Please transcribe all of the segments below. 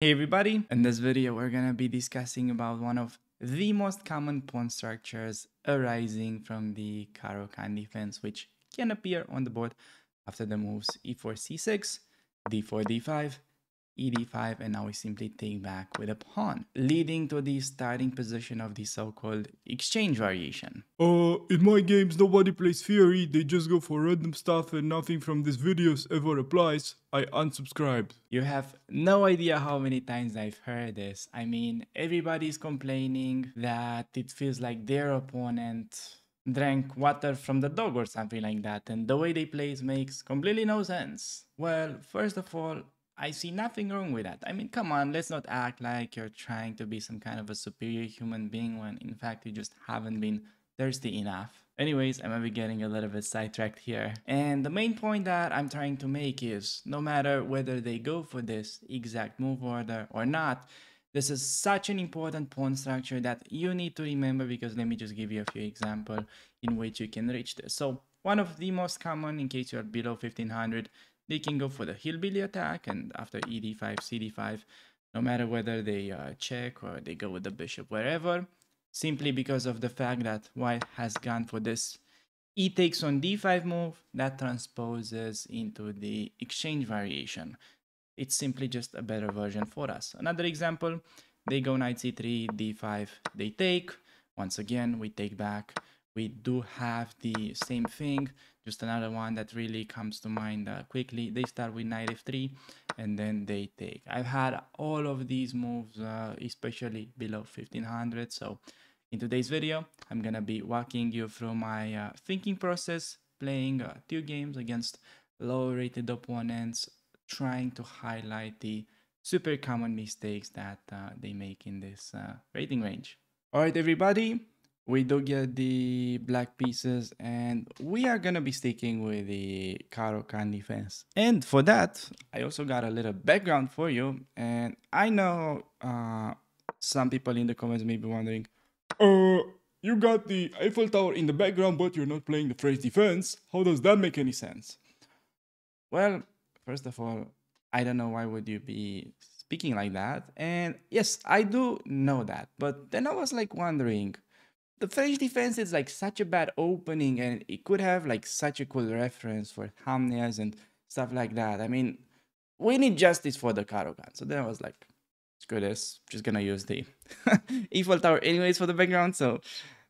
Hey everybody, in this video we're gonna be discussing about one of the most common pawn structures arising from the Caro-Kann defense, which can appear on the board after the moves e4 c6, d4 d5, ed5, and now we simply take back with a pawn, leading to the starting position of the so-called exchange variation. In my games, nobody plays theory, they just go for random stuff and nothing from these videos ever applies. I unsubscribed. You have no idea how many times I've heard this. I mean, everybody's complaining that it feels like their opponent drank water from the dog or something like that, and the way they play makes completely no sense. Well, first of all, I see nothing wrong with that. I mean, come on, let's not act like you're trying to be some kind of a superior human being when in fact you just haven't been thirsty enough. Anyways, I might be getting a little bit sidetracked here. And the main point that I'm trying to make is no matter whether they go for this exact move order or not, this is such an important pawn structure that you need to remember, because let me just give you a few examples in which you can reach this. So one of the most common, in case you're below 1500, they can go for the hillbilly attack, and after ed5, cd5, no matter whether they check or they go with the bishop wherever, simply because of the fact that white has gone for this e takes on d5 move that transposes into the exchange variation. It's simply just a better version for us. Another example, they go knight c3, d5, they take. Once again, we take back. We do have the same thing, just another one that really comes to mind quickly. They start with knight f3 and then they take. I've had all of these moves, especially below 1500. So in today's video, I'm gonna be walking you through my thinking process, playing 2 games against low-rated opponents, trying to highlight the super common mistakes that they make in this rating range. All right, everybody, we do get the black pieces, and we are gonna be sticking with the Caro-Kann defense. And for that, I also got a little background for you. And I know some people in the comments may be wondering, You got the Eiffel Tower in the background, but you're not playing the French defense. How does that make any sense? well, first of all, I don't know why would you be speaking like that. And yes, I do know that. But then I was like wondering, the French defense is like such a bad opening, and it could have like such a cool reference for thumbnails and stuff like that. I mean, we need justice for the Caro-Kann. So then I was like, screw this, just gonna use the Eiffel Tower anyways for the background. So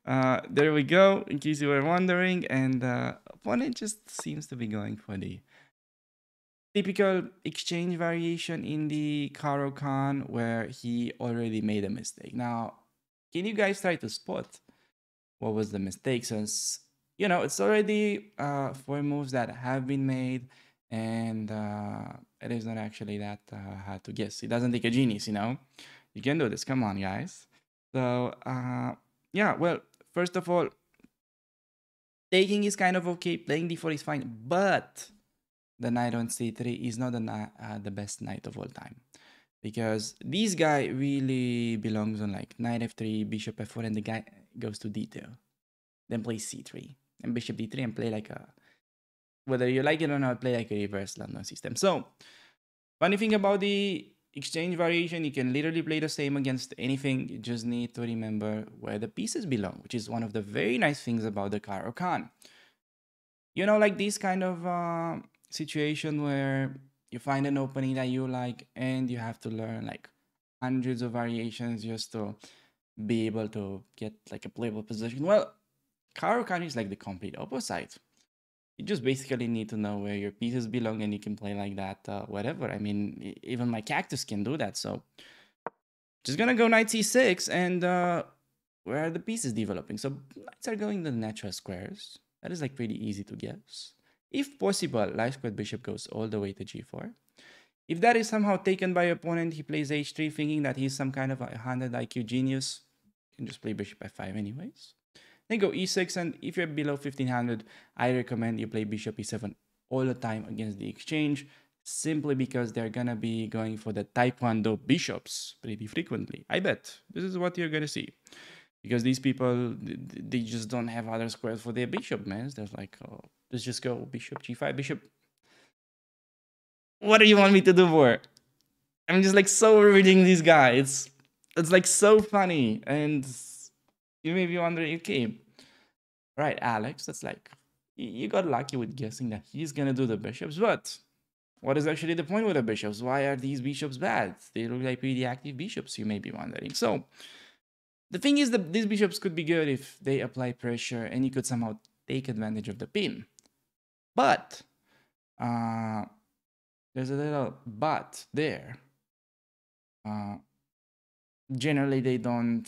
there we go, in case you were wondering. And opponent just seems to be going for the typical exchange variation in the Caro-Kann, where he already made a mistake. Now, can you guys try to spot what was the mistake? Since, you know, it's already 4 moves that have been made, and it is not actually that hard to guess. It doesn't take a genius, you know? You can do this. Come on, guys. So, yeah, well, first of all, taking is kind of okay. Playing d4 is fine, but the knight on c3 is not the best knight of all time, because this guy really belongs on like knight f3, bishop f4, and the guy goes to d2, then plays c3 and bishop d3, and play like a, whether you like it or not, play like a reverse London system. So funny thing about the exchange variation, you can literally play the same against anything. You just need to remember where the pieces belong, which is one of the very nice things about the Caro-Kann. You know, like this kind of situation where you find an opening that you like and you have to learn like hundreds of variations just to be able to get like a playable position. Well, Caro-Kann is like the complete opposite. You just basically need to know where your pieces belong, and you can play like that, whatever. I mean, even my cactus can do that. So just gonna go knight c6, and where are the pieces developing? So knights are going to the natural squares. That is like pretty easy to guess. If possible, light squared bishop goes all the way to g4. If that is somehow taken by your opponent, he plays h3 thinking that he's some kind of a 100 IQ genius. You can just play bishop f5 anyways. Then go e6, and if you're below 1500, I recommend you play bishop e7 all the time against the exchange, simply because they're gonna be going for the taekwondo bishops pretty frequently. I bet this is what you're gonna see, because these people, they just don't have other squares for their bishop, man. They're like, oh, let's just go bishop g5, bishop. What do you want me to do for? I'm just like so reading this guy. It's like so funny. And you may be wondering, okay, right, Alex, that's like you got lucky with guessing that he's gonna do the bishops, but what is actually the point with the bishops? Why are these bishops bad? They look like pretty active bishops, you may be wondering. So the thing is that these bishops could be good if they apply pressure and you could somehow take advantage of the pin. But uh, there's a little but there. Uh, Generally, they don't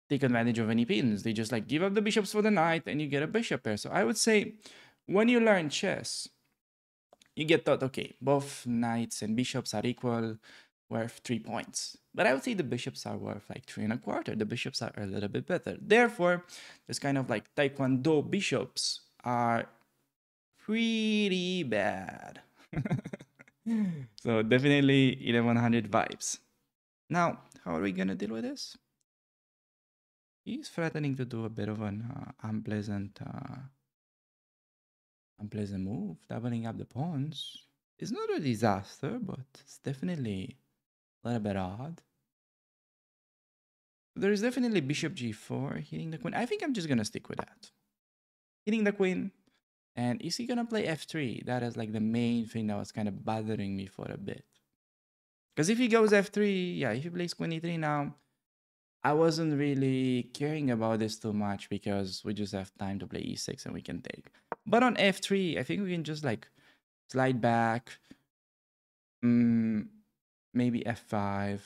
take advantage of any pins. They just like give up the bishops for the knight and you get a bishop pair. So I would say when you learn chess, you get taught, okay, both knights and bishops are equal, worth 3 points. But I would say the bishops are worth like 3 1/4. The bishops are a little bit better. Therefore, this kind of like Taekwondo bishops are pretty bad. So definitely 1100 vibes. Now, how are we gonna deal with this? He's threatening to do a bit of an unpleasant move, doubling up the pawns. It's not a disaster, but it's definitely a little bit odd. There's definitely bishop g4, hitting the queen. I think I'm just gonna stick with that. Hitting the queen. And is he gonna play f3? That is like the main thing that was kind of bothering me for a bit. Because if he goes f3, yeah, if he plays queen e3 now, I wasn't really caring about this too much because we just have time to play e6 and we can take. But on f3, I think we can just like slide back. Maybe f5.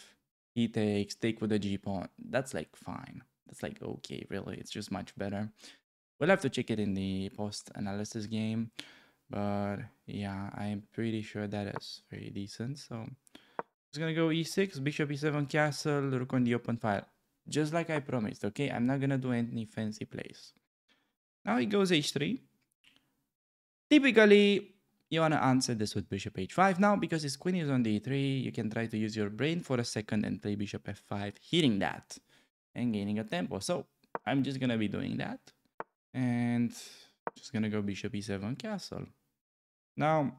He takes, take with the g pawn. That's like fine. That's like okay, really. It's just much better. We'll have to check it in the post-analysis game. But yeah, I'm pretty sure that is very decent. So I'm just gonna go e6, bishop e7 castle, rook on the open file. Just like I promised, okay? I'm not gonna do any fancy plays. Now he goes h3. Typically, you wanna answer this with bishop h5 now because his queen is on d3. You can try to use your brain for a second and play bishop f5, hitting that and gaining a tempo. So I'm just gonna be doing that. And just gonna go bishop e7 castle. Now,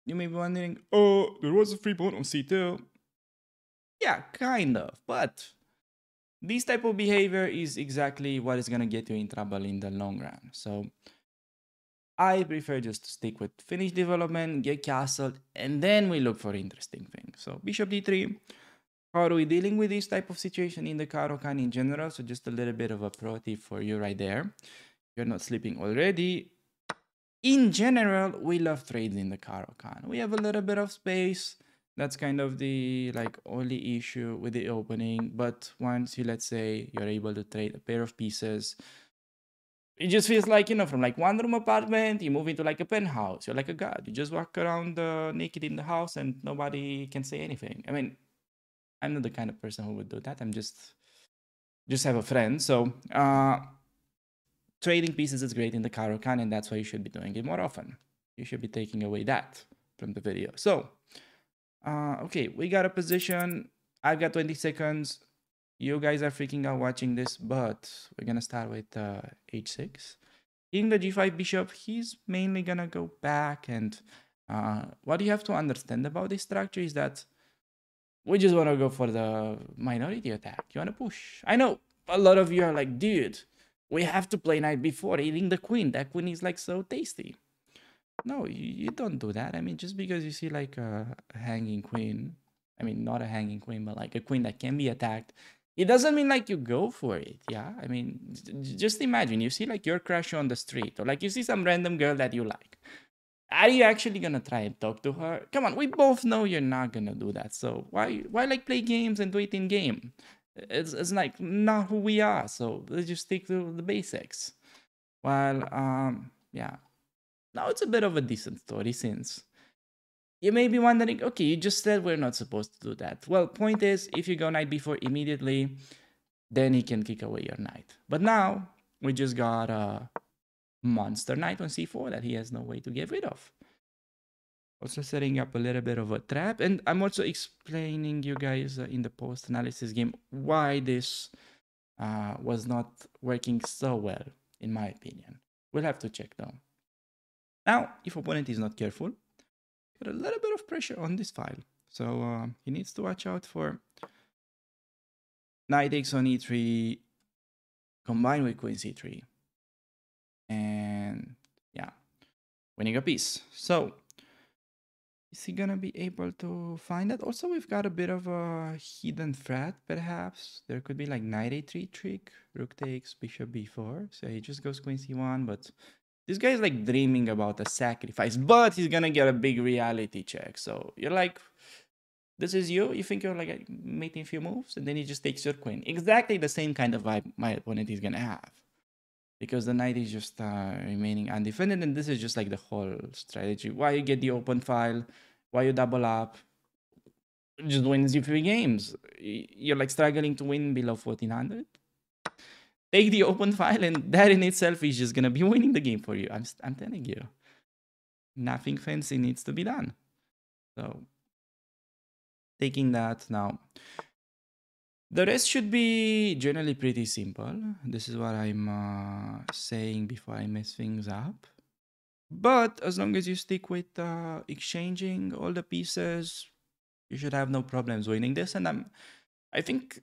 you may be wondering, oh, there was a free pawn on c2. Yeah, kind of, but this type of behavior is exactly what is gonna get you in trouble in the long run. So I prefer just to stick with finish development, get castled, and then we look for interesting things. So bishop d3. How are we dealing with this type of situation in the Caro-Kann in general? So just a little bit of a pro tip for you right there. You're not sleeping already. In general, we love trades in the Caro-Kann. We have a little bit of space. That's kind of the like only issue with the opening. But once you, let's say, you're able to trade a pair of pieces, it just feels like, you know, from like one room apartment, you move into like a penthouse. You're like a god. You just walk around naked in the house and nobody can say anything. I mean, I'm not the kind of person who would do that. I'm just have a friend. So trading pieces is great in the Caro-Kann, and that's why you should be doing it more often. You should be taking away that from the video. So, okay, we got a position. I've got 20 seconds. You guys are freaking out watching this, but we're gonna start with h6. In the g5 bishop, he's mainly gonna go back, and what you have to understand about this structure is that we just want to go for the minority attack. You want to push. I know a lot of you are like, dude, we have to play knight before eating the queen. That queen is like so tasty. No, you don't do that. I mean, just because you see like a hanging queen, I mean, not a hanging queen, but like a queen that can be attacked, it doesn't mean like you go for it. Yeah. I mean, just imagine you see like your crush on the street or like you see some random girl that you like. Are you actually gonna try and talk to her? Come on, we both know you're not gonna do that. So why like play games and do it in game? It's like not who we are. So let's just stick to the basics. Well, yeah. Now it's a bit of a decent story since you may be wondering, okay, you just said we're not supposed to do that. Well, point is, if you go knight b4 immediately, then he can kick away your knight. But now we just got a monster knight on c4 that he has no way to get rid of. Also setting up a little bit of a trap, and I'm also explaining you guys in the post-analysis game why this was not working so well, in my opinion. We'll have to check though. Now, if opponent is not careful, got a little bit of pressure on this file. So he needs to watch out for knight takes on e3 combined with queen c3. And yeah, winning a piece. So is he gonna be able to find that? Also, we've got a bit of a hidden threat, perhaps. There could be like knight a3 trick, rook takes, bishop b4. So he just goes queen c1, but this guy is like dreaming about a sacrifice, but he's gonna get a big reality check. So you're like, this is you. You think you're like making a few moves, and then he just takes your queen. Exactly the same kind of vibe my opponent is gonna have, because the knight is just remaining undefended, and this is just like the whole strategy. Why you get the open file, why you double up, just wins you 3 games. You're like struggling to win below 1400. Take the open file, and that in itself is just gonna be winning the game for you. I'm telling you, nothing fancy needs to be done. So taking that now. The rest should be generally pretty simple. This is what I'm saying before I mess things up. But as long as you stick with exchanging all the pieces, you should have no problems winning this. And I think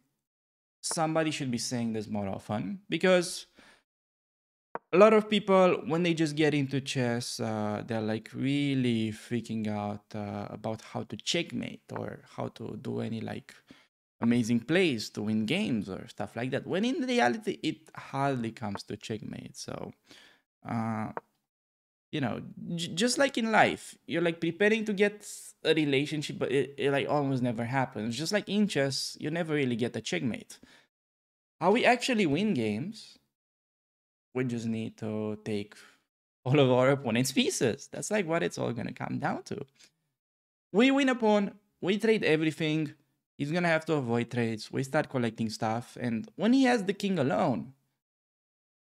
somebody should be saying this more often, because a lot of people, when they just get into chess, they're like really freaking out about how to checkmate or how to do any like amazing plays to win games or stuff like that. When in reality, it hardly comes to checkmate. So, uh, you know, just like in life, you're like preparing to get a relationship, but it like almost never happens. Just like in chess, you never really get a checkmate. How we actually win games, we just need to take all of our opponent's pieces. That's like what it's all gonna come down to. We win a pawn, we trade everything. He's gonna have to avoid trades. We start collecting stuff, and when he has the king alone,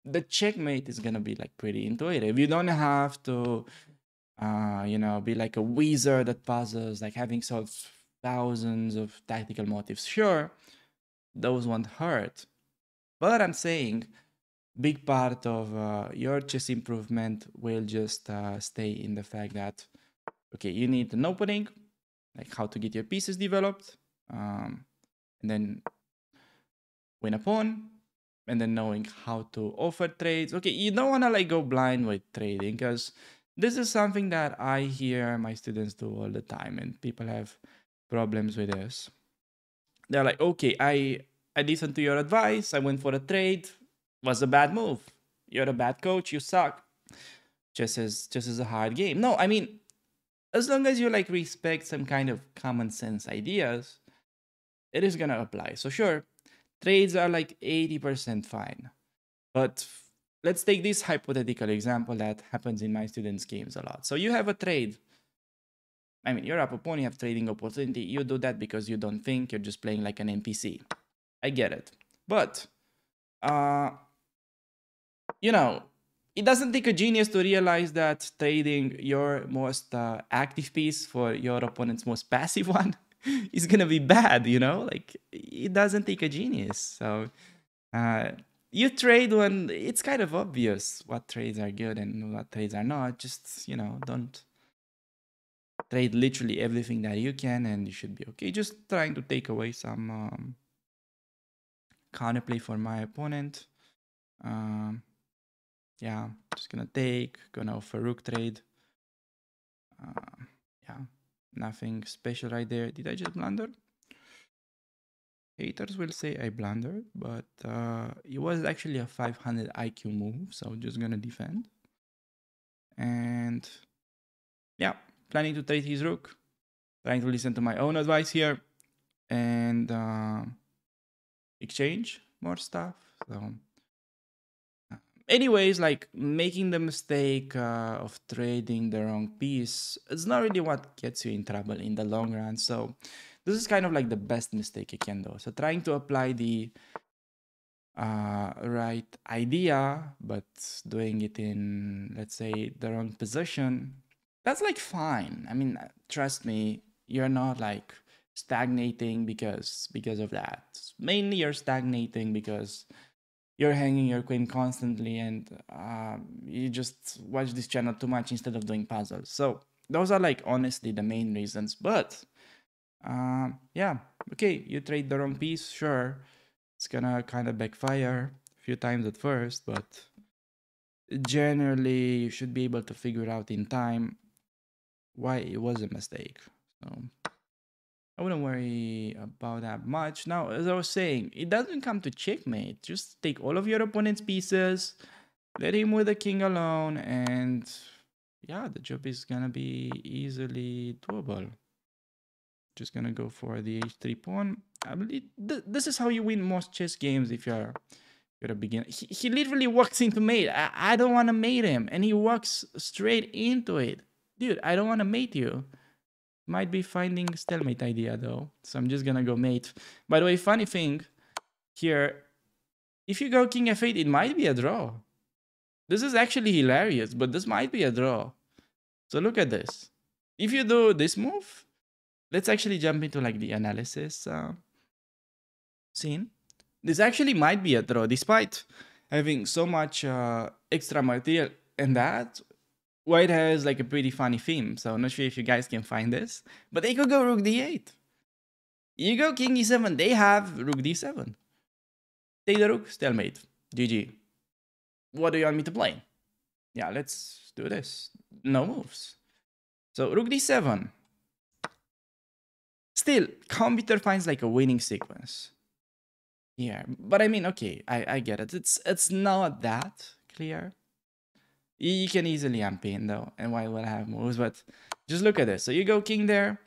the checkmate is gonna be like pretty intuitive. You don't have to, be like a wizard at puzzles, like having solved thousands of tactical motifs. Sure, those won't hurt, but I'm saying big part of your chess improvement will just stay in the fact that, okay, you need an opening, like how to get your pieces developed, and then win a pawn, and then knowing how to offer trades. Okay, you don't want to like go blind with trading, because this is something that I hear my students do all the time, and people have problems with this. They're like, okay, I listened to your advice, I went for a trade, was a bad move. You're a bad coach, you suck. Just as a hard game. No, I mean, as long as you like respect some kind of common sense ideas, it is gonna apply. So sure, trades are like 80% fine. But let's take this hypothetical example that happens in my students' games a lot. So you have a trade. I mean, you're up opponent, you have trading opportunity. You do that because you don't think, you're just playing like an NPC. I get it. But, uh, you know, it doesn't take a genius to realize that trading your most active piece for your opponent's most passive one is gonna be bad, Like, it doesn't take a genius. So, you trade when it's kind of obvious what trades are good and what trades are not. Just, don't trade literally everything that you can, and you should be okay. Just trying to take away some counterplay for my opponent. Um, yeah, just gonna offer rook trade. Yeah, nothing special right there. Did I just blunder? Haters will say I blundered, but it was actually a 500 IQ move, so just gonna defend. And yeah, planning to trade his rook, trying to listen to my own advice here, and exchange more stuff. So, anyways, like making the mistake of trading the wrong piece, it's not really what gets you in trouble in the long run. So, this is kind of like the best mistake you can do. So, trying to apply the right idea, but doing it in, let's say, the wrong position, that's like fine. I mean, trust me, you're not like stagnating because of that. Mainly, you're stagnating because you're hanging your queen constantly, and you just watch this channel too much instead of doing puzzles. So those are like honestly the main reasons. But Yeah, okay, you trade the wrong piece, sure. It's gonna kind of backfire a few times at first, but generally you should be able to figure out in time why it was a mistake. So I wouldn't worry about that much. Now, as I was saying, it doesn't come to checkmate. Just take all of your opponent's pieces, let him with the king alone, and yeah, the job is gonna be easily doable. Just gonna go for the h3 pawn. I believe this is how you win most chess games if you're a beginner. He literally walks into mate. I don't want to mate him, and he walks straight into it. Dude, I don't want to mate you. Might be finding stalemate idea though, so I'm just gonna go mate. By the way, funny thing here, if you go king f8, it might be a draw. This is actually hilarious, but this might be a draw. So look at this. If you do this move, let's actually jump into like the analysis scene. This actually might be a draw, despite having so much extra material and that. White has like a pretty funny theme, so I'm not sure if you guys can find this. But they could go rook d8. You go king e7, they have rook d7. Take the rook, stalemate. GG. What do you want me to play? Yeah, let's do this. No moves. So rook d7. Still, computer finds like a winning sequence. Yeah, but I mean, okay, I get it. It's not that clear. You can easily unpin though, and White will have moves, but just look at this. So you go king there,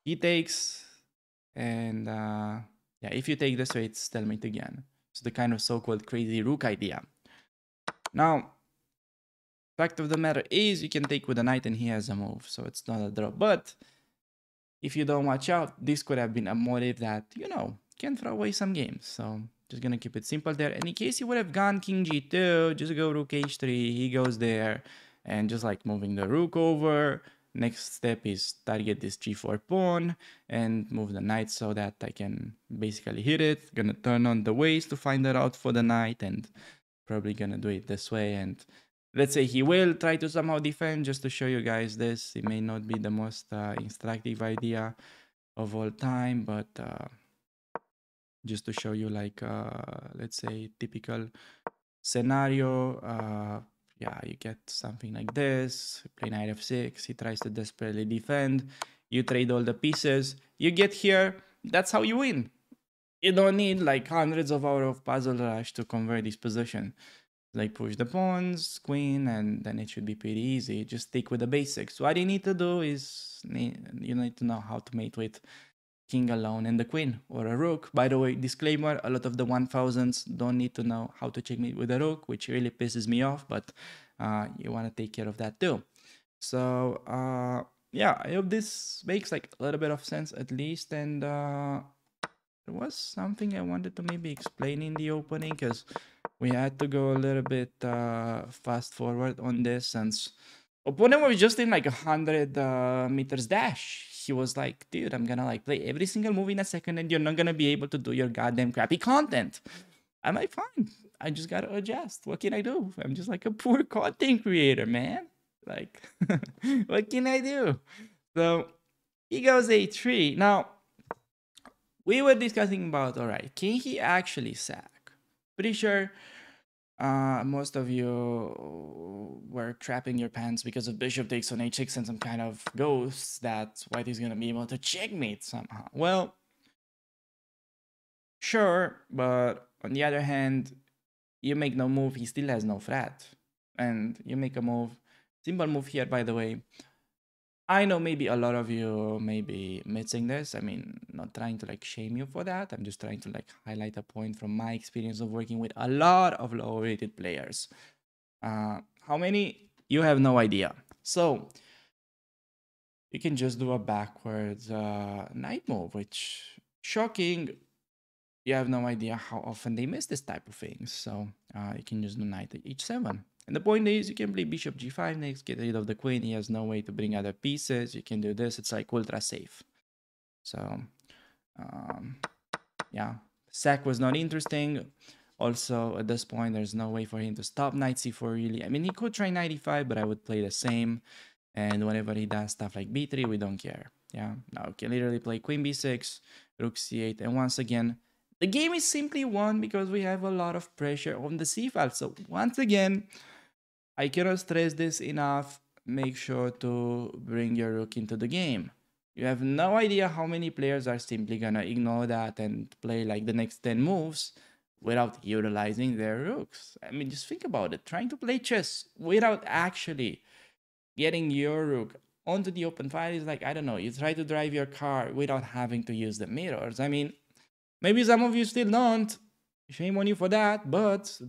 he takes, and yeah, if you take this way, it's stalemate again. So the kind of so-called crazy rook idea. Now, fact of the matter is you can take with a knight and he has a move, so it's not a draw. But if you don't watch out, this could have been a motive that, you know, can throw away some games. So just gonna keep it simple there. And in case you would have gone king g2, just go rook h3, he goes there, and just like moving the rook over. Next step is target this g4 pawn and move the knight so that I can basically hit it. Gonna turn on the ways to find the route for the knight and probably gonna do it this way. And let's say he will try to somehow defend, just to show you guys this. It may not be the most instructive idea of all time, but just to show you like let's say typical scenario. Yeah, you get something like this. Play knight f6, he tries to desperately defend, you trade all the pieces, you get here. That's how you win. You don't need like hundreds of hours of puzzle rush to convert this position. Like push the pawns, queen, and then it should be pretty easy. Just stick with the basics. What you need to do is you need to know how to mate with king alone and the queen or a rook. By the way, disclaimer, a lot of the 1000s don't need to know how to checkmate with a rook, which really pisses me off, but you want to take care of that too. So yeah, I hope this makes like a little bit of sense at least. And there was something I wanted to maybe explain in the opening, because we had to go a little bit fast forward on this, since opponent was just in like 100 meters dash. He was like, dude, I'm gonna like play every single move in a second and you're not gonna be able to do your goddamn crappy content. I'm like, fine, I just gotta adjust. What can I do? I'm just like a poor content creator, man. Like, what can I do? So he goes a3. Now, we were discussing about, all right, can he actually sack? Pretty sure most of you were trapping your pants because of bishop takes on h6 and some kind of ghosts that White is gonna be able to checkmate somehow. Well, sure, but on the other hand, you make no move, he still has no threat. And you make a move, simple move here, by the way. I know maybe a lot of you may be missing this. I mean, not trying to like shame you for that. I'm just trying to like highlight a point from my experience of working with a lot of low-rated players. How many? You have no idea. So you can just do a backwards knight move, which shocking. You have no idea how often they miss this type of things. So you can just do knight at h7. And the point is, you can play bishop g5 next, get rid of the queen. He has no way to bring other pieces. You can do this. It's like ultra safe. So, yeah, sack was not interesting. Also, at this point, there's no way for him to stop knight c4, really. I mean, he could try knight e5, but I would play the same. And whenever he does stuff like b3, we don't care. Yeah, now you can literally play queen b6, rook c8, and once again, the game is simply won because we have a lot of pressure on the c file. So once again, I cannot stress this enough. Make sure to bring your rook into the game. You have no idea how many players are simply gonna ignore that and play like the next 10 moves without utilizing their rooks. I mean, just think about it. Trying to play chess without actually getting your rook onto the open file is like, I don't know, you try to drive your car without having to use the mirrors. I mean, maybe some of you still don't. Shame on you for that, but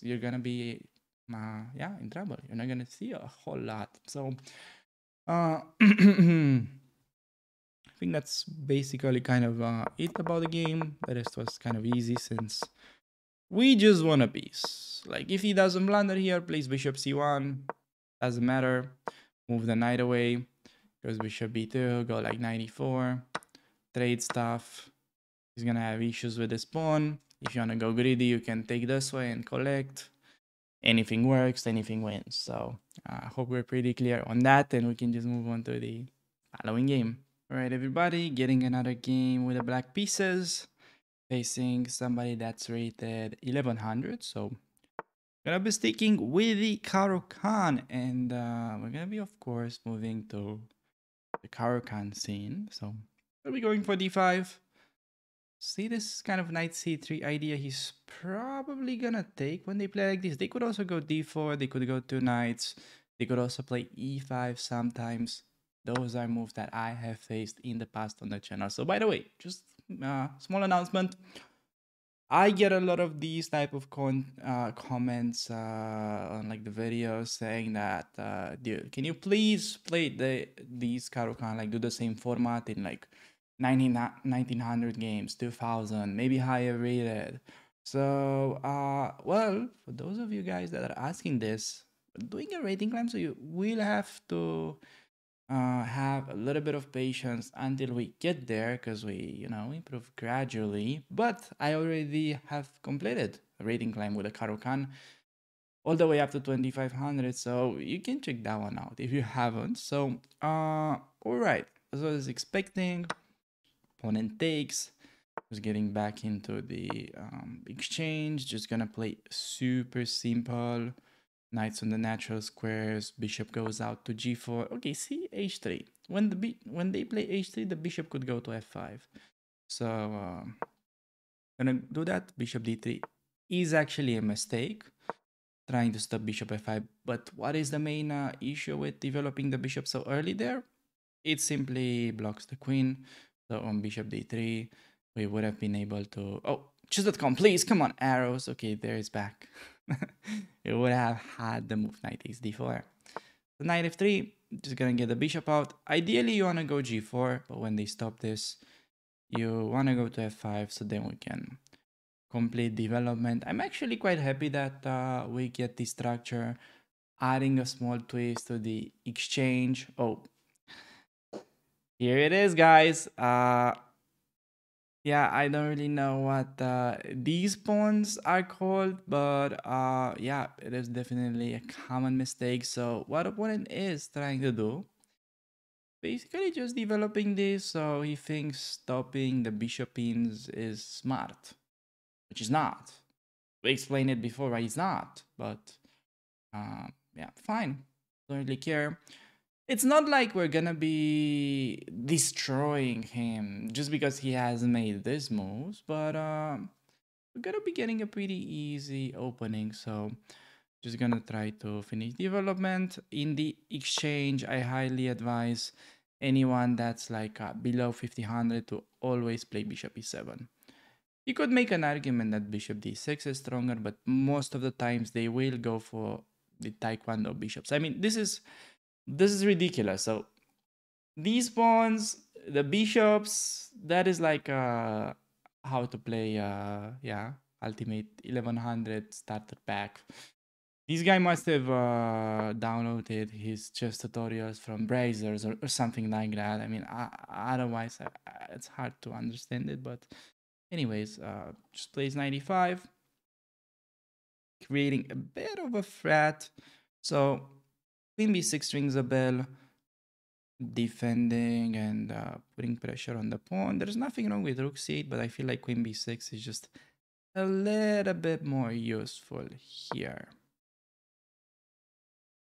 you're gonna be, yeah, in trouble. You're not gonna see a whole lot. So, I think that's basically kind of it about the game. The rest was kind of easy since we just won a piece. Like, if he doesn't blunder here, plays bishop c1, doesn't matter. Move the knight away, goes bishop b2, go like 94, trade stuff. He's gonna have issues with his pawn. If you wanna go greedy, you can take this way and collect. Anything works, anything wins. So I hope we're pretty clear on that, and we can just move on to the following game. All right, everybody, getting another game with the black pieces, facing somebody that's rated 1100. So gonna be sticking with the Caro-Kann, and we're gonna be, of course, moving to the Caro-Kann scene. So we'll be going for d5. See this kind of knight c3 idea he's probably gonna take when they play like this. They could also go d4, they could go two knights, they could also play e5 sometimes. Those are moves that I have faced in the past on the channel. So by the way, just small announcement. I get a lot of these type of comments on like the videos saying that, dude, can you please play these Caro-Kann, like do the same format in like 1900 games, 2000, maybe higher rated. So, well, for those of you guys that are asking this, doing a rating climb, so you will have to have a little bit of patience until we get there because we, improve gradually. But I already have completed a rating climb with a Caro-Kann all the way up to 2500. So you can check that one out if you haven't. So, all right. As I was expecting, opponent takes. Was getting back into the exchange. Just gonna play super simple. Knights on the natural squares. Bishop goes out to g4. Okay, see h3. When they play h3, the bishop could go to f5. So gonna do that. Bishop d3 is actually a mistake. Trying to stop bishop f5. But what is the main issue with developing the bishop so early there? It simply blocks the queen. So on bishop d3, we would have been able to... Oh, chess.com, please, come on, arrows. Okay, there is back. We would have had the move knight takes d4. So knight f3, just gonna get the bishop out. Ideally, you wanna go g4, but when they stop this, you wanna go to f5, so then we can complete development. I'm actually quite happy that we get this structure, adding a small twist to the exchange. Oh, here it is, guys. Yeah, I don't really know what these pawns are called, but yeah, it is definitely a common mistake. So what opponent is trying to do, basically just developing this, so he thinks stopping the bishop pins is smart, which is not. We explained it before, right? It's not, but yeah, fine. Don't really care. It's not like we're gonna be destroying him just because he has made these moves, but we're gonna be getting a pretty easy opening. So just gonna try to finish development. In the exchange, I highly advise anyone that's like below 5000 to always play bishop e7. You could make an argument that bishop d6 is stronger, but most of the times they will go for the taekwondo bishops. I mean, this is ridiculous. So these pawns, the bishops, that is like how to play yeah, ultimate 1100 starter pack. This guy must have downloaded his chess tutorials from Brazers or something like that. I mean, otherwise it's hard to understand it. But anyways, just plays 95, creating a bit of a threat. So queen b6 rings a bell. defending and putting pressure on the pawn. There's nothing wrong with rook c8, but I feel like queen b6 is just a little bit more useful here.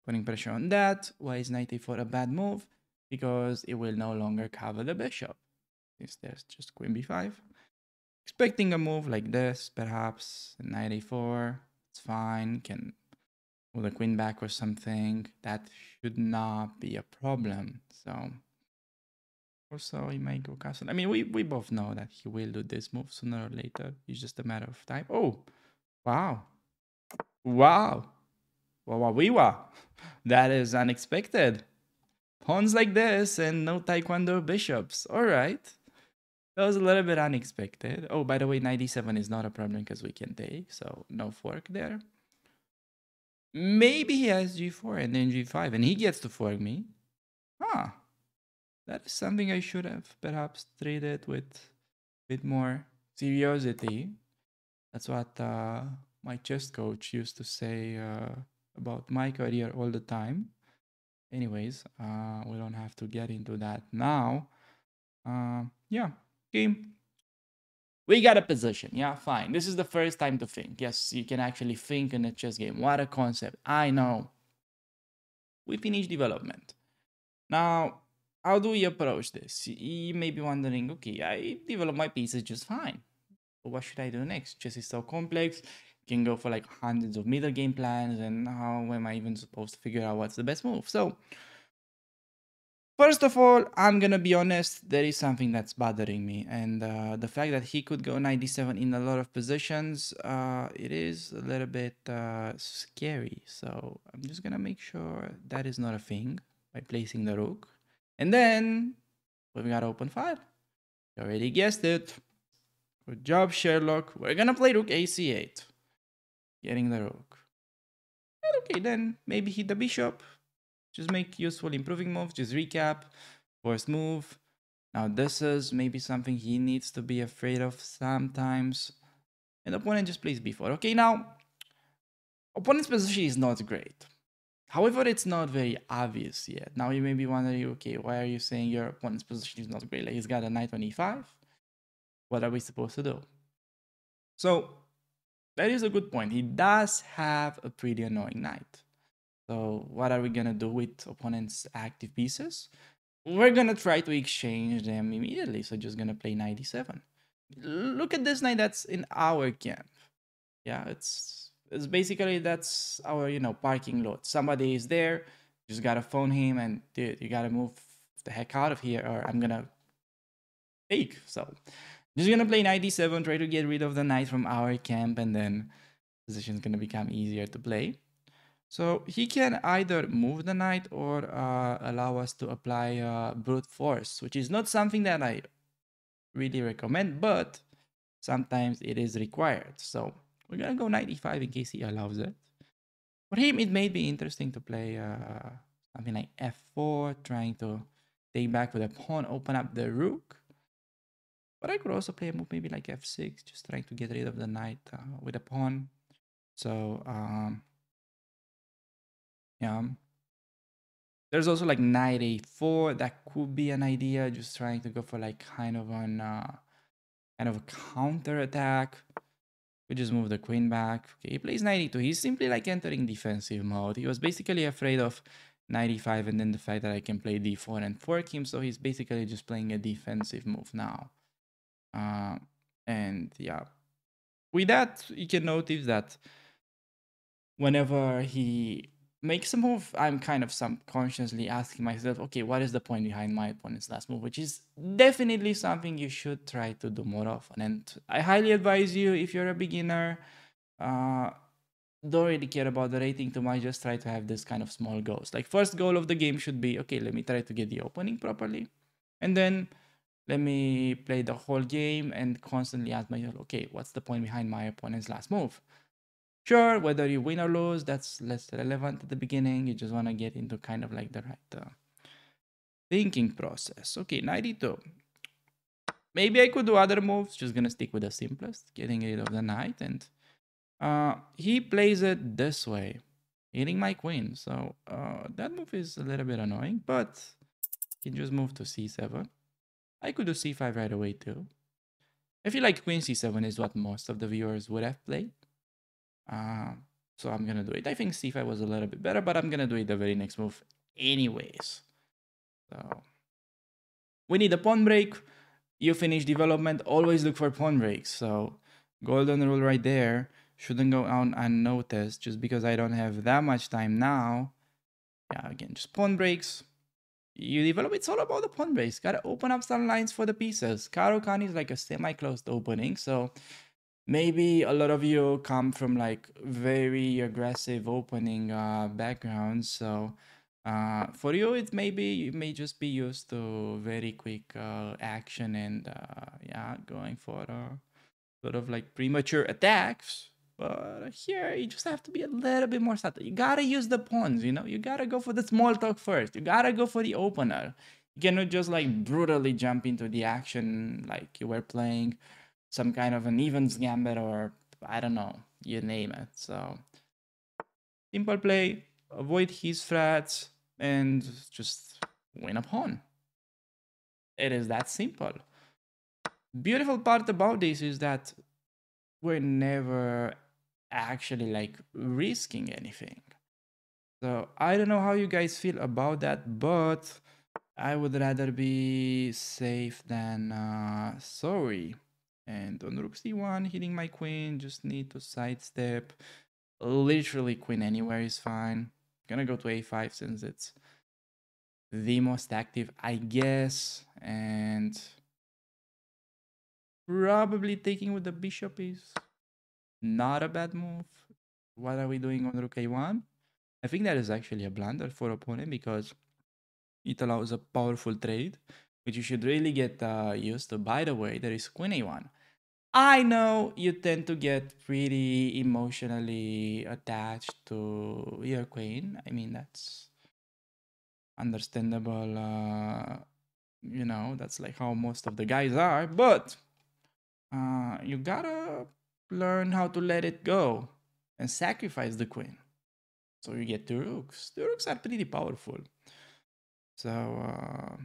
Putting pressure on that. Why is knight a4 a bad move? Because it will no longer cover the bishop. Since there's just queen b5. Expecting a move like this, perhaps knight a4. It's fine. Can move the queen back or something. That should not be a problem. So also he might go castle. I mean, we both know that he will do this move sooner or later. It's just a matter of time. Oh, wow. Wow. Wawawiwa. That is unexpected. Pawns like this and no taekwondo bishops. All right. That was a little bit unexpected. Oh, by the way, 97 is not a problem because we can take, so no fork there. Maybe he has g4 and then g5 and he gets to fork me. Huh. That is something I should have perhaps treated with a bit more seriously. That's what my chess coach used to say about my career all the time. Anyways, we don't have to get into that now. Yeah, game. We got a position. Yeah, fine. This is the first time to think. Yes, you can actually think in a chess game. What a concept. I know. We finished development. Now, how do we approach this? You may be wondering, okay, I developed my pieces just fine. But what should I do next? Chess is so complex. You can go for like hundreds of middle game plans, and how am I even supposed to figure out what's the best move? So, first of all, I'm gonna be honest, there is something that's bothering me, and the fact that he could go 97 in a lot of positions, it is a little bit scary. So I'm just gonna make sure that is not a thing by placing the rook. And then we've got open file. You already guessed it. Good job, Sherlock. We're gonna play rook ac8. Getting the rook. And okay, then maybe hit the bishop. Just make useful improving moves. Just recap. First move. Now this is maybe something he needs to be afraid of sometimes. And the opponent just plays b4. Okay, now opponent's position is not great. However, it's not very obvious yet. Now you may be wondering, okay, why are you saying your opponent's position is not great? Like he's got a knight on e5. What are we supposed to do? So that is a good point. He does have a pretty annoying knight. So what are we gonna do with opponent's active pieces? We're gonna try to exchange them immediately. So just gonna play 97. Look at this knight that's in our camp. Yeah, it's basically that's our parking lot. Somebody is there, just gotta phone him and dude, you gotta move the heck out of here or I'm gonna take. So just gonna play 97, try to get rid of the knight from our camp, and then position's gonna become easier to play. So he can either move the knight or allow us to apply brute force, which is not something that I really recommend, but sometimes it is required. So we're gonna go 95 in case he allows it. For him, it may be interesting to play something like f4, trying to take back with a pawn, open up the rook. But I could also play a move maybe like f6, just trying to get rid of the knight with a pawn. So yeah. There's also like knight a4. That could be an idea, just trying to go for like kind of a counter attack. We just move the queen back. Okay, he plays 92. He's simply like entering defensive mode. He was basically afraid of 95 and then the fact that I can play d4 and fork him. So he's basically just playing a defensive move now. And yeah, with that, you can notice that whenever he makes a move, I'm kind of subconsciously asking myself, okay, what is the point behind my opponent's last move? Which is definitely something you should try to do more often. And I highly advise you, if you're a beginner, don't really care about the rating too much, just try to have this kind of small goals. Like first goal of the game should be, okay, let me try to get the opening properly. And then let me play the whole game and constantly ask myself, okay, what's the point behind my opponent's last move? Sure, whether you win or lose, that's less relevant at the beginning. You just want to get into kind of like the right thinking process. Okay, 92. Maybe I could do other moves. Just gonna stick with the simplest, getting rid of the knight. And he plays it this way, hitting my queen. So that move is a little bit annoying, but can just move to c7. I could do c5 right away too. I feel like queen c7 is what most of the viewers would have played. Uh, so I'm gonna do it. I think c5 was a little bit better, but I'm gonna do it the very next move anyways. So we need a pawn break. You finish development, always look for pawn breaks. So golden rule right there. Shouldn't go on unnoticed just because I don't have that much time now. Yeah, again, just pawn breaks. You develop, it's all about the pawn breaks. Gotta open up some lines for the pieces. Caro-Kann is like a semi-closed opening, so maybe a lot of you come from like very aggressive opening backgrounds. So for you, it may just be used to very quick action and yeah, going for sort of like premature attacks. But here, you just have to be a little bit more subtle. You gotta use the pawns, you know? You gotta go for the small talk first. You gotta go for the opener. You cannot just like brutally jump into the action like you were playing some kind of an evens gambit or I don't know, you name it. So simple play, avoid his threats, and just win a pawn. It is that simple. Beautiful part about this is that we're never actually like risking anything. So I don't know how you guys feel about that, but I would rather be safe than sorry. And on rook c1, hitting my queen, just need to sidestep. Literally queen anywhere is fine. Gonna go to a5 since it's the most active, I guess. And probably taking with the bishop is not a bad move. What are we doing on rook a1? I think that is actually a blunder for opponent because it allows a powerful trade, which you should really get used to. By the way, there is queen a1. I know you tend to get pretty emotionally attached to your queen. I mean, that's understandable. You know, that's like how most of the guys are. But you gotta learn how to let it go and sacrifice the queen. So you get two rooks. The rooks are pretty powerful. So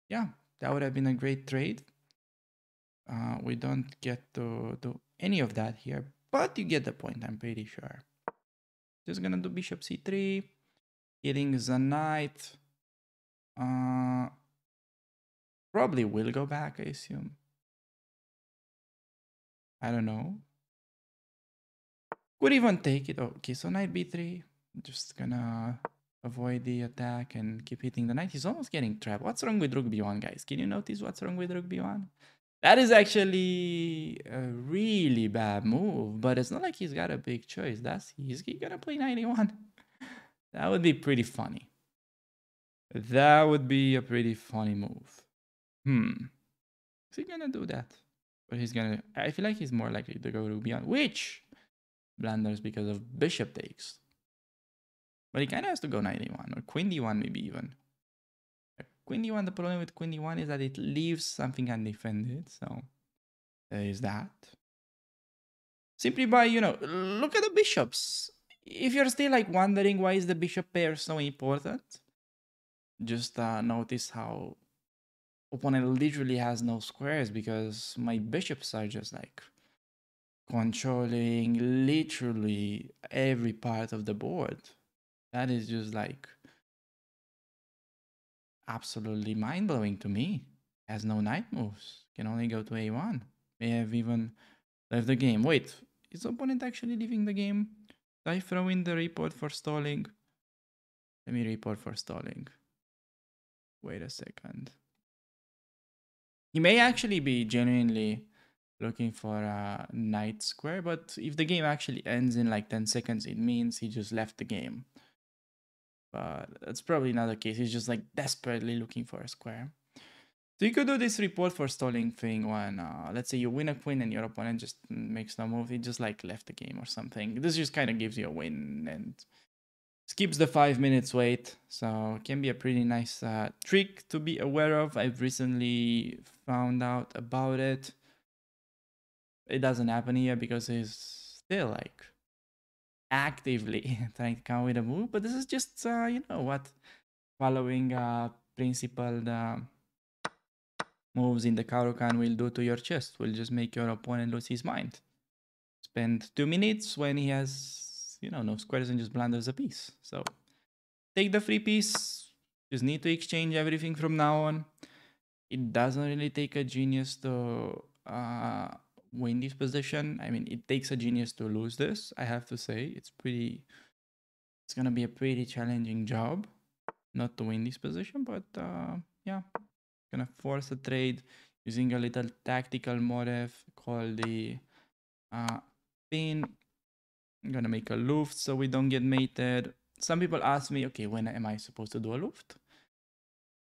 yeah, that would have been a great trade. We don't get to do any of that here, but you get the point, I'm pretty sure. Just gonna do bishop c3, hitting the knight. Probably will go back, I assume. I don't know. Could even take it. Okay, so knight b3. Just gonna avoid the attack and keep hitting the knight. He's almost getting trapped. What's wrong with rook b1, guys? Can you notice what's wrong with rook b1? That is actually a really bad move, but it's not like he's got a big choice, does he? Is he gonna play 91? That would be pretty funny. That would be a pretty funny move. Is he gonna do that? Or he's gonna... I feel like he's more likely to go to beyond, which blunders because of bishop takes. But he kind of has to go knight a1 or queen d1 maybe even. Queen d1, the problem with queen d1 is that it leaves something undefended, so there is that. Simply by, you know, look at the bishops. If you're still like wondering why is the bishop pair so important, just notice how opponent literally has no squares because my bishops are just like controlling literally every part of the board. That is just like absolutely mind-blowing to me. Has no knight moves. Can only go to a1. May have even left the game. Wait, is opponent actually leaving the game? Did I throw in the report for stalling? Let me report for stalling. Wait a second. He may actually be genuinely looking for a knight square, but if the game actually ends in like 10 seconds, it means he just left the game. But that's probably not the case. He's just like desperately looking for a square. So you could do this report for stalling thing when, let's say you win a queen and your opponent just makes no move. He just like left the game or something. This just kind of gives you a win and skips the 5 minutes wait. So it can be a pretty nice trick to be aware of. I've recently found out about it. It doesn't happen here because he's still like actively trying to come with a move. But this is just, you know what, following principle the moves in the Caro-Kann will do to your chest will just make your opponent lose his mind. Spend 2 minutes when he has, no squares and just blunders a piece. So take the free piece. Just need to exchange everything from now on. It doesn't really take a genius to win this position. I mean, it takes a genius to lose this, I have to say. It's gonna be a pretty challenging job not to win this position, but yeah, gonna force a trade using a little tactical motif called the pin. I'm gonna make a luft so we don't get mated. Some people ask me, okay, when am I supposed to do a luft?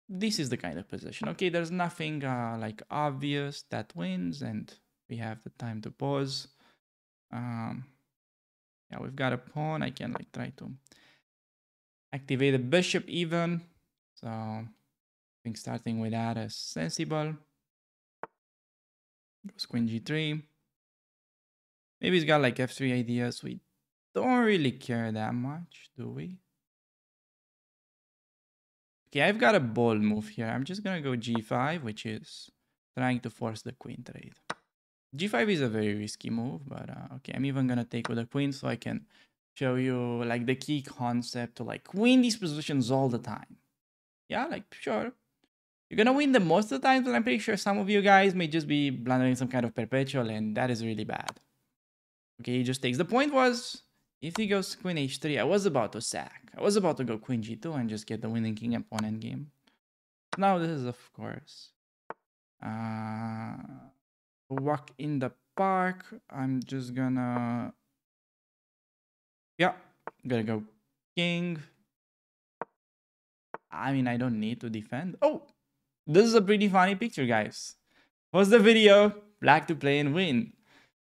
This is the kind of position. Okay, there's nothing like obvious that wins, and we have the time to pause. Yeah, we've got a pawn. I can like try to activate the bishop even. So I think starting with that is sensible. Goes queen g3. Maybe he's got like f3 ideas. We don't really care that much, do we? Okay, I've got a bold move here. I'm just gonna go g5, which is trying to force the queen trade. g5 is a very risky move, but okay, I'm even gonna take with the queen so I can show you like the key concept to like win these positions all the time. Yeah, like sure. You're gonna win the most of the time, but I'm pretty sure some of you guys may just be blundering some kind of perpetual, and that is really bad. Okay, he just takes. The point was, if he goes queen h3, I was about to sack. I was about to go queen g2 and just get the winning king and pawn endgame. Now this is, of course, walk in the park. I'm just gonna, yeah, gonna go king. I mean, I don't need to defend. Oh, this is a pretty funny picture, guys. Pause the video, black to play and win.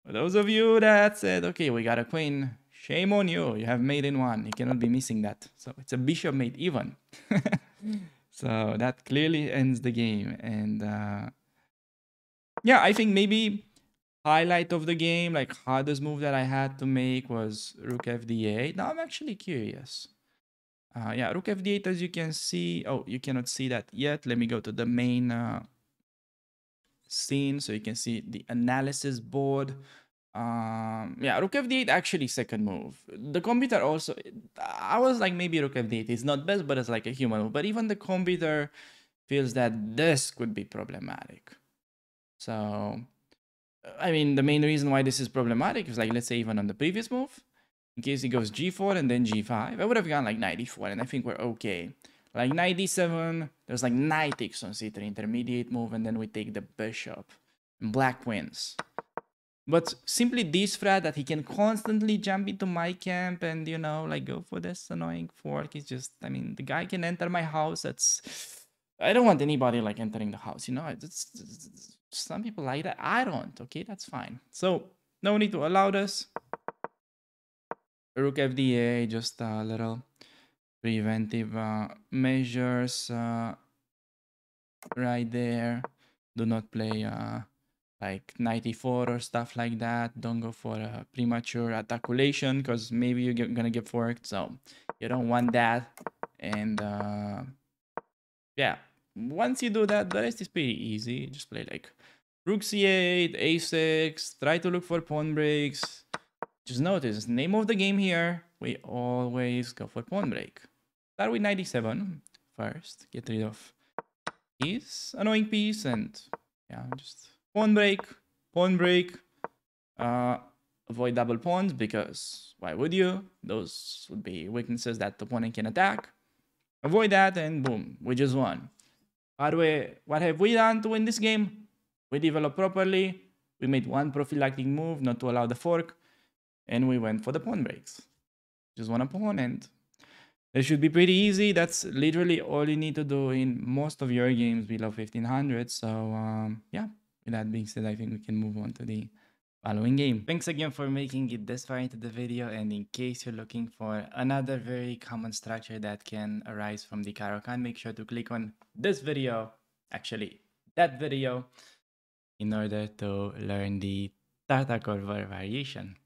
For those of you that said, okay, we got a queen, shame on you. You have mate in one. You cannot be missing that. So it's a bishop mate even. So that clearly ends the game. And yeah, I think maybe highlight of the game, like hardest move that I had to make was rook fd8. Now I'm actually curious. Yeah, rook fd8, as you can see. Oh, you cannot see that yet. Let me go to the main scene so you can see the analysis board. Yeah, rook fd8 actually second move. The computer also, I was like, maybe rook fd8 is not best, but it's like a human move. But even the computer feels that this could be problematic. So, I mean, the main reason why this is problematic is like, let's say even on the previous move, in case he goes g4 and then g5, I would have gone like knight e4, and I think we're okay. Like knight d7, there's like knight takes on c3, intermediate move, and then we take the bishop. And black wins. But simply this threat that he can constantly jump into my camp and, like go for this annoying fork is just, I mean, the guy can enter my house. I don't want anybody like entering the house, it's some people like that. I don't, okay, that's fine. So no need to allow this. Rook fda, just a little preventive measures right there. Do not play like 94 or stuff like that. Don't go for a premature attaculation because maybe you're gonna get forked. So you don't want that. And yeah, once you do that, the rest is pretty easy. Just play like rook c8, a6, try to look for pawn breaks. Just notice, name of the game here, we always go for pawn break. Start with 97 first, get rid of his annoying piece, and yeah, just pawn break, avoid double pawns, because why would you? Those would be weaknesses that the opponent can attack. Avoid that, and boom, we just won. By the way, what have we done to win this game? We developed properly, we made one prophylactic move not to allow the fork, and we went for the pawn breaks. Just one pawn, and it should be pretty easy. That's literally all you need to do in most of your games below 1500. So yeah, with that being said, I think we can move on to the following game. Thanks again for making it this far into the video, and in case you're looking for another very common structure that can arise from the Caro-Kann, make sure to click on this video, actually that video, in order to learn the Tartar variation.